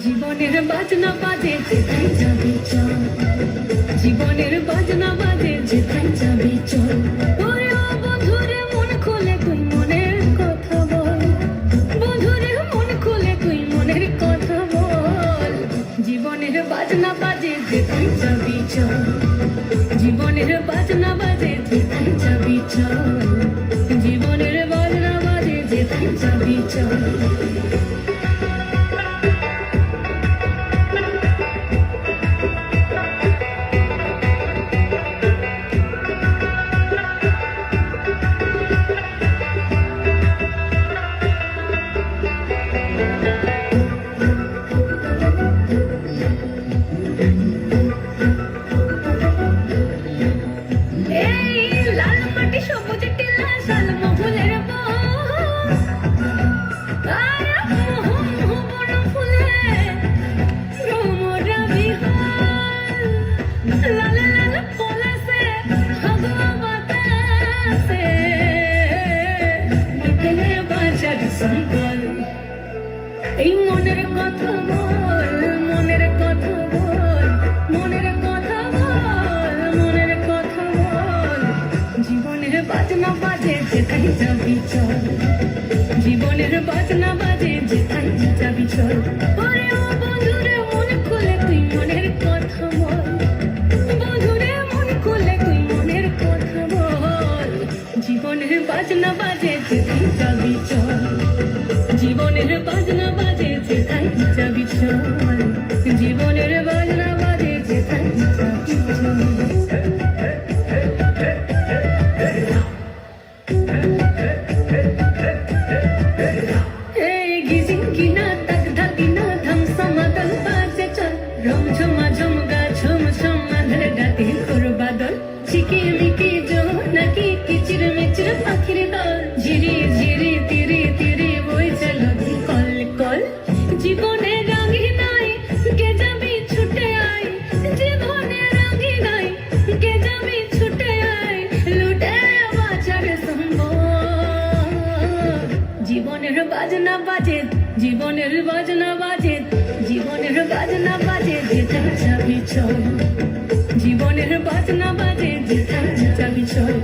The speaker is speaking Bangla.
জীবনের বাজনা বাজে যেথায় যাবি চল, জীবনের বাজনা বাজে যেথায় যাবি চল। ওরে ও বন্ধুরে মন খুলে তুই মনের কথা বল, বন্ধুরে মন খুলে তুই মনের কথা বল। জীবনের বাজনা বাজে যেথায় যাবি চল, জীবনের বাজনা বাজে যেথায় যাবি চল, জীবনের বাজনা বাজে যেথায় যাবি চল। এই মনের কথা বল, মনের কথা বল, মনের কথা বল, মনের কথা বল। জীবনের বাজনা বাজে যেথায় যাবি চল, জীবনের বাজনা বাজে যেথায় যাবি চল। ওরে ও বন্ধুরে মন খুলে তুই মনের কথা বল, বন্ধুরে মন খুলে তুই মনের কথা বল। জীবনের বাজনা বাজে যেথায় যাবি চল, জীবনের বাজনা বাজে যেথায় যাবি চল, জীবনের বাজনা বাজে যেথায় যাবি চল। এই গিজিং গিনা তাক ধাদিনা ধাম সমাদল বাজে চল, রম ঝমা ঝমগা ঝম ঝম আঁধার গাতে খোর বাদল, চিকি মিকি জো নাকি কিচির মিচির পাখির দল। ঝিরি ঝিরি তিরি তিরি বই চলো কল কল, জীবনে রাঙি নাই কে যাবি ছুটে আয়, জীবনে রাঙি নাই কে যাবি ছুটে আয়, লুটে বাঁচার সম্ভব। জীবনের বাজনা বাজে, জীবনের বাজনা বাজে, জীবনের বাজনা বাজে যেথায় যাবি চল, জীবনের বাজনা বাজে যেথায় যাবি চল।